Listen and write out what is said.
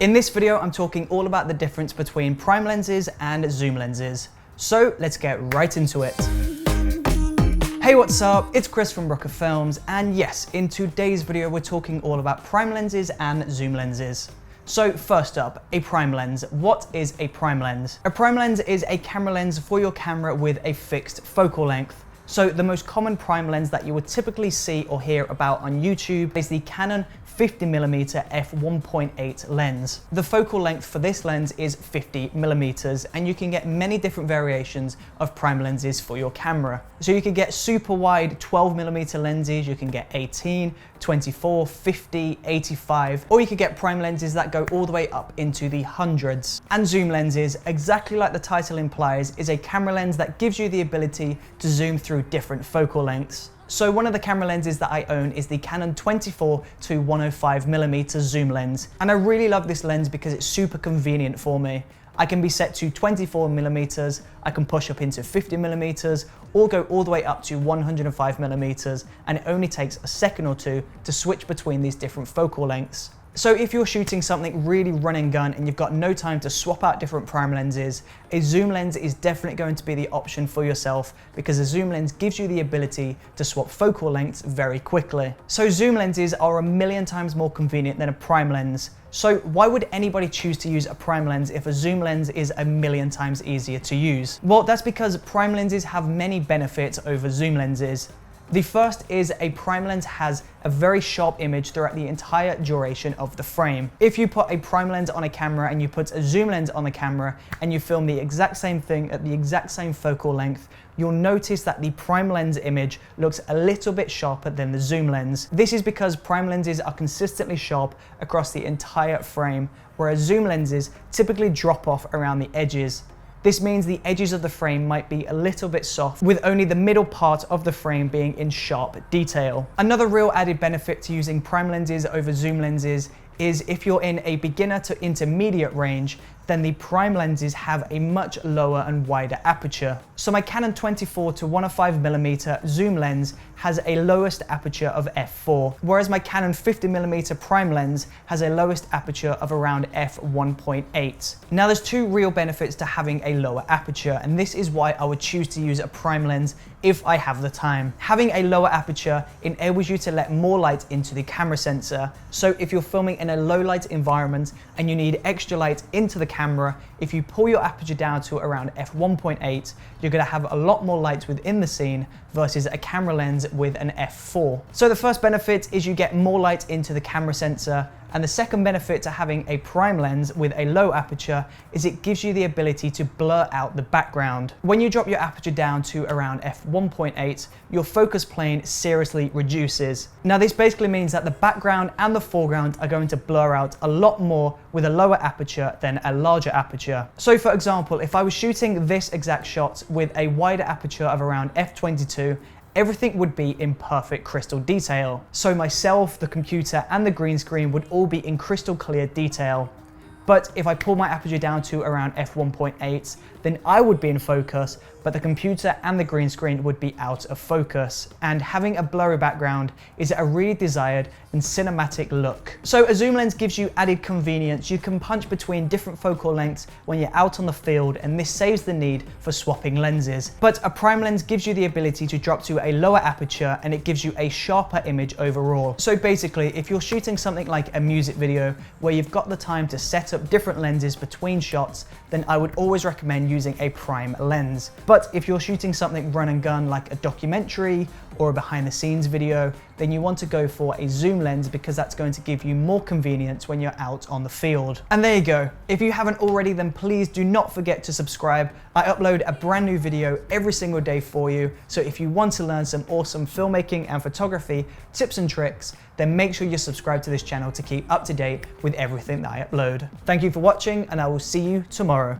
In this video, I'm talking all about the difference between prime lenses and zoom lenses. So let's get right into it. Hey, what's up? It's Chris from Brooker Films, and yes, in today's video, we're talking all about prime lenses and zoom lenses. So first up, a prime lens. What is a prime lens? A prime lens is a camera lens for your camera with a fixed focal length. So the most common prime lens that you would typically see or hear about on YouTube is the Canon 50mm f1.8 lens. The focal length for this lens is 50mm, and you can get many different variations of prime lenses for your camera. So you can get super wide 12mm lenses, you can get 18, 24, 50, 85, or you could get prime lenses that go all the way up into the hundreds. And zoom lenses, exactly like the title implies, is a camera lens that gives you the ability to zoom through different focal lengths. So one of the camera lenses that I own is the Canon 24 to 105mm zoom lens. And I really love this lens because it's super convenient for me. I can be set to 24mm, I can push up into 50mm, or go all the way up to 105mm, and it only takes a second or two to switch between these different focal lengths. So if you're shooting something really run and gun and you've got no time to swap out different prime lenses, a zoom lens is definitely going to be the option for yourself because a zoom lens gives you the ability to swap focal lengths very quickly. So zoom lenses are a million times more convenient than a prime lens. So why would anybody choose to use a prime lens if a zoom lens is a million times easier to use? Well, that's because prime lenses have many benefits over zoom lenses. The first is a prime lens has a very sharp image throughout the entire duration of the frame. If you put a prime lens on a camera and you put a zoom lens on the camera and you film the exact same thing at the exact same focal length, you'll notice that the prime lens image looks a little bit sharper than the zoom lens. This is because prime lenses are consistently sharp across the entire frame, whereas zoom lenses typically drop off around the edges. This means the edges of the frame might be a little bit soft, with only the middle part of the frame being in sharp detail. Another real added benefit to using prime lenses over zoom lenses is if you're in a beginner to intermediate range, then the prime lenses have a much lower and wider aperture. So my Canon 24 to 105mm zoom lens has a lowest aperture of f4, whereas my Canon 50mm prime lens has a lowest aperture of around f1.8. Now there's two real benefits to having a lower aperture, and this is why I would choose to use a prime lens if I have the time. Having a lower aperture enables you to let more light into the camera sensor. So if you're filming in a low light environment and you need extra light into the camera, if you pull your aperture down to around f1.8, you're going to have a lot more light within the scene versus a camera lens with an f4. So the first benefit is you get more light into the camera sensor, and the second benefit to having a prime lens with a low aperture is it gives you the ability to blur out the background. When you drop your aperture down to around f1.8, your focus plane seriously reduces. Now this basically means that the background and the foreground are going to blur out a lot more with a lower aperture than a larger aperture. So for example, if I was shooting this exact shot with a wider aperture of around f22, everything would be in perfect crystal detail. So myself, the computer, and the green screen would all be in crystal clear detail. But if I pull my aperture down to around f1.8, then I would be in focus, but the computer and the green screen would be out of focus. And having a blurry background is a really desired and cinematic look. So a zoom lens gives you added convenience. You can punch between different focal lengths when you're out on the field, and this saves the need for swapping lenses. But a prime lens gives you the ability to drop to a lower aperture, and it gives you a sharper image overall. So basically, if you're shooting something like a music video where you've got the time to set up different lenses between shots, then I would always recommend using a prime lens. But if you're shooting something run and gun like a documentary or a behind the scenes video, then you want to go for a zoom lens because that's going to give you more convenience when you're out on the field. And there you go. If you haven't already, then please do not forget to subscribe. I upload a brand new video every single day for you. So if you want to learn some awesome filmmaking and photography tips and tricks, then make sure you subscribe to this channel to keep up to date with everything that I upload. Thank you for watching, and I will see you tomorrow.